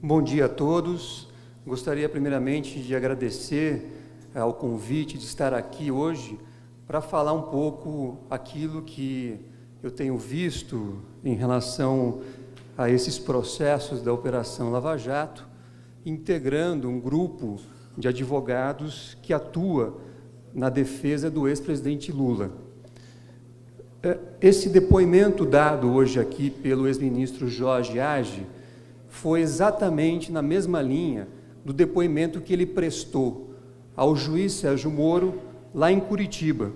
Bom dia a todos. Gostaria primeiramente de agradecer ao convite de estar aqui hoje para falar um pouco aquilo que eu tenho visto em relação a esses processos da Operação Lava Jato, integrando um grupo de advogados que atua na defesa do ex-presidente Lula. Esse depoimento dado hoje aqui pelo ex-ministro Jorge Hage foi exatamente na mesma linha do depoimento que ele prestou ao juiz Sérgio Moro, lá em Curitiba.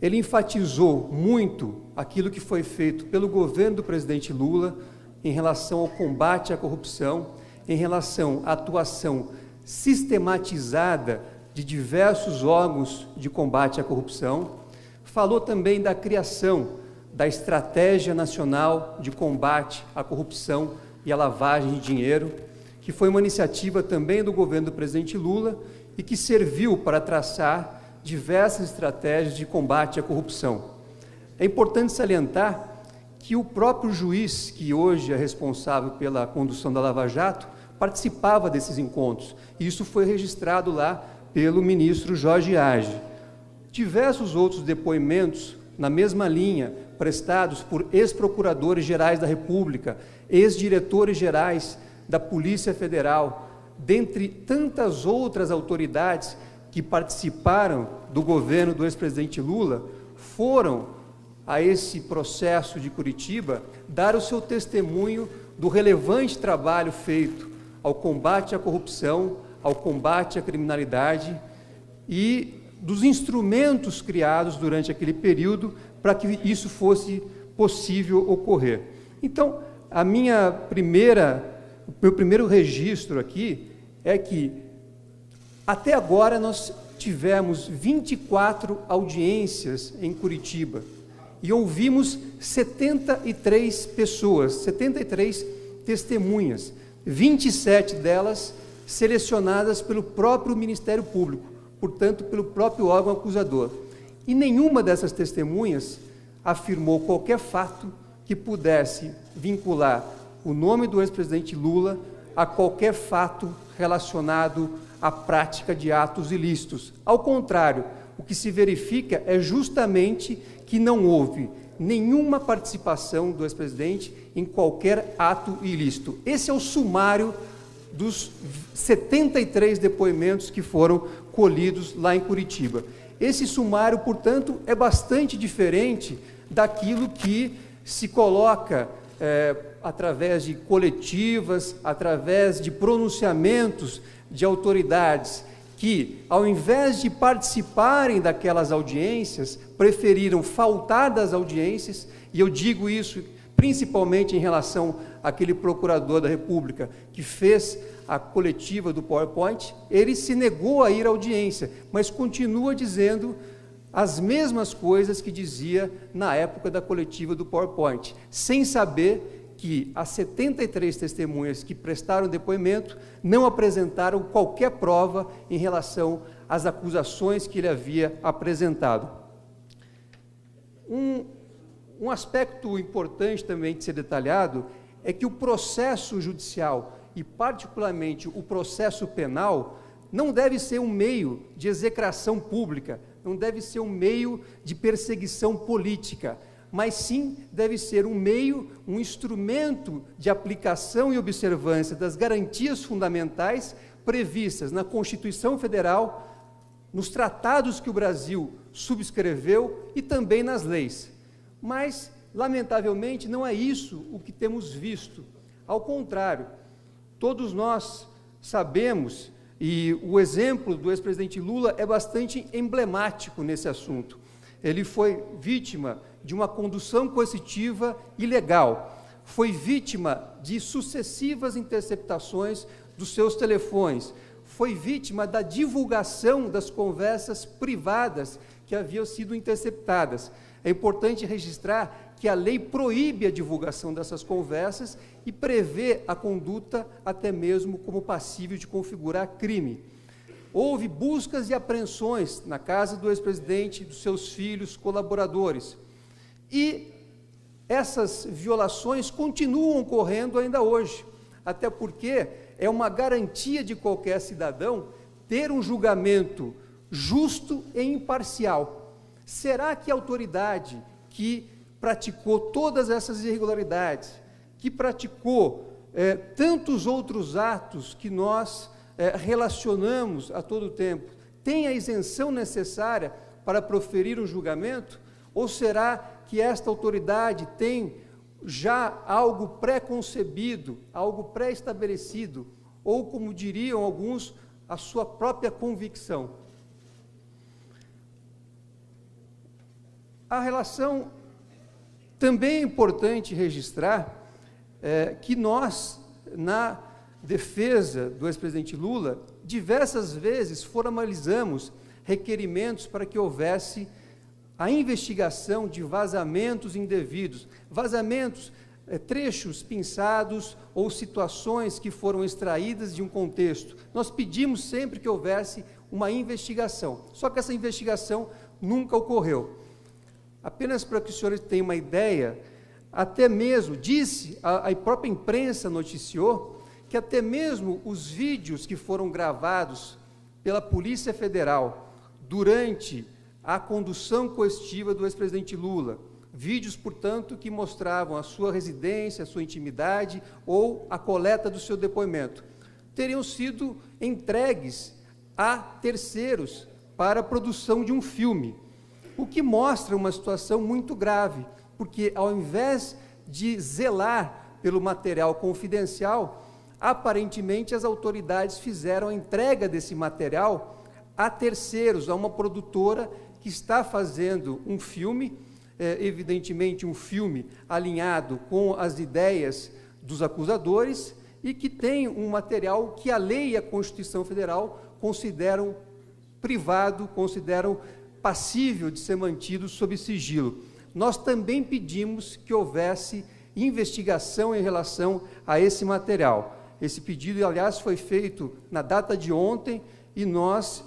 Ele enfatizou muito aquilo que foi feito pelo governo do presidente Lula em relação ao combate à corrupção, em relação à atuação sistematizada de diversos órgãos de combate à corrupção. Falou também da criação da Estratégia Nacional de Combate à Corrupção e à Lavagem de Dinheiro, que foi uma iniciativa também do governo do presidente Lula e que serviu para traçar diversas estratégias de combate à corrupção. É importante salientar que o próprio juiz, que hoje é responsável pela condução da Lava Jato, participava desses encontros, e isso foi registrado lá pelo ministro Jorge Hage. Diversos outros depoimentos, na mesma linha, prestados por ex-procuradores gerais da República, ex-diretores gerais da Polícia Federal, dentre tantas outras autoridades que participaram do governo do ex-presidente Lula, foram a esse processo de Curitiba dar o seu testemunho do relevante trabalho feito ao combate à corrupção, ao combate à criminalidade e dos instrumentos criados durante aquele período para que isso fosse possível ocorrer. Então, o meu primeiro registro aqui é que, até agora, nós tivemos 24 audiências em Curitiba e ouvimos 73 pessoas, 73 testemunhas, 27 delas selecionadas pelo próprio Ministério Público, portanto, pelo próprio órgão acusador. E nenhuma dessas testemunhas afirmou qualquer fato que pudesse vincular o nome do ex-presidente Lula a qualquer fato relacionado à prática de atos ilícitos. Ao contrário, o que se verifica é justamente que não houve nenhuma participação do ex-presidente em qualquer ato ilícito. Esse é o sumário dos 73 depoimentos que foram colhidos lá em Curitiba. Esse sumário, portanto, é bastante diferente daquilo que se coloca através de coletivas, através de pronunciamentos de autoridades que, ao invés de participarem daquelas audiências, preferiram faltar das audiências, e eu digo isso principalmente em relação àquele procurador da República que fez a coletiva do PowerPoint. Ele se negou a ir à audiência, mas continua dizendo as mesmas coisas que dizia na época da coletiva do PowerPoint, sem saber que as 73 testemunhas que prestaram depoimento não apresentaram qualquer prova em relação às acusações que ele havia apresentado. Um aspecto importante também de ser detalhado é que o processo judicial, e particularmente o processo penal, não deve ser um meio de execração pública, não deve ser um meio de perseguição política, mas sim deve ser um meio, um instrumento de aplicação e observância das garantias fundamentais previstas na Constituição Federal, nos tratados que o Brasil subscreveu e também nas leis. Mas, lamentavelmente, não é isso o que temos visto. Ao contrário, todos nós sabemos, e o exemplo do ex-presidente Lula é bastante emblemático nesse assunto. Ele foi vítima de uma condução coercitiva ilegal, foi vítima de sucessivas interceptações dos seus telefones, foi vítima da divulgação das conversas privadas que haviam sido interceptadas. É importante registrar que a lei proíbe a divulgação dessas conversas e prevê a conduta até mesmo como passível de configurar crime. Houve buscas e apreensões na casa do ex-presidente, dos seus filhos, colaboradores. E essas violações continuam ocorrendo ainda hoje. até porque é uma garantia de qualquer cidadão ter um julgamento justo e imparcial. Será que a autoridade que praticou todas essas irregularidades, que praticou tantos outros atos que nós relacionamos a todo tempo, tem a isenção necessária para proferir um julgamento? Ou será que esta autoridade tem já algo pré-concebido, algo pré-estabelecido, ou, como diriam alguns, a sua própria convicção? A relação, também é importante registrar que nós, na defesa do ex-presidente Lula, diversas vezes formalizamos requerimentos para que houvesse a investigação de vazamentos indevidos, trechos pinçados ou situações que foram extraídas de um contexto. Nós pedimos sempre que houvesse uma investigação, só que essa investigação nunca ocorreu. Apenas para que os senhores tenham uma ideia, até mesmo, a própria imprensa noticiou, que até mesmo os vídeos que foram gravados pela Polícia Federal durante a condução coercitiva do ex-presidente Lula, vídeos, portanto, que mostravam a sua residência, a sua intimidade ou a coleta do seu depoimento, teriam sido entregues a terceiros para a produção de um filme, o que mostra uma situação muito grave, porque ao invés de zelar pelo material confidencial, aparentemente as autoridades fizeram a entrega desse material a terceiros, a uma produtora que está fazendo um filme, evidentemente um filme alinhado com as ideias dos acusadores e que tem um material que a lei e a Constituição Federal consideram privado, consideram passível de ser mantido sob sigilo. Nós também pedimos que houvesse investigação em relação a esse material. Esse pedido, aliás, foi feito na data de ontem e nós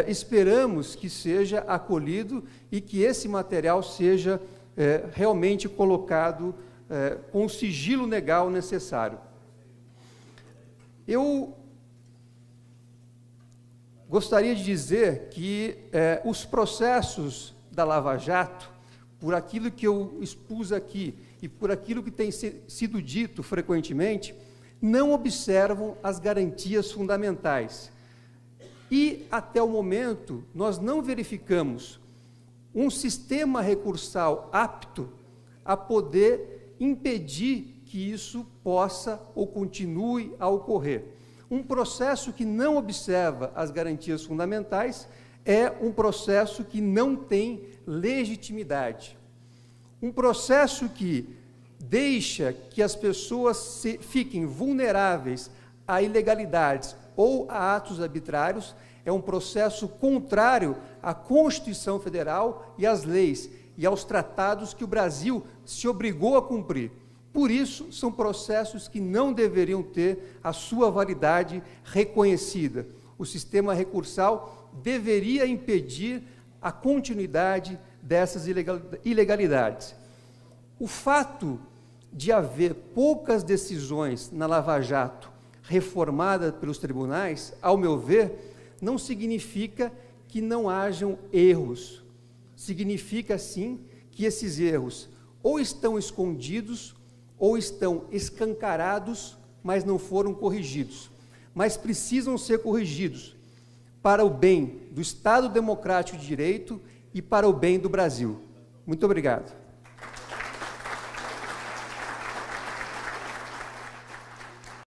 esperamos que seja acolhido e que esse material seja realmente colocado com o sigilo legal necessário. Eu gostaria de dizer que os processos da Lava Jato, por aquilo que eu expus aqui e por aquilo que tem sido dito frequentemente, não observam as garantias fundamentais. E, até o momento, nós não verificamos um sistema recursal apto a poder impedir que isso possa ou continue a ocorrer. Um processo que não observa as garantias fundamentais é um processo que não tem legitimidade. Um processo que deixa que as pessoas fiquem vulneráveis a ilegalidades ou a atos arbitrários é um processo contrário à Constituição Federal e às leis e aos tratados que o Brasil se obrigou a cumprir. Por isso, são processos que não deveriam ter a sua validade reconhecida. O sistema recursal deveria impedir a continuidade dessas ilegalidades. O fato de haver poucas decisões na Lava Jato reformada pelos tribunais, ao meu ver, não significa que não hajam erros. Significa, sim, que esses erros ou estão escondidos ou estão escancarados, mas não foram corrigidos. Mas precisam ser corrigidos para o bem do Estado Democrático de Direito e para o bem do Brasil. Muito obrigado.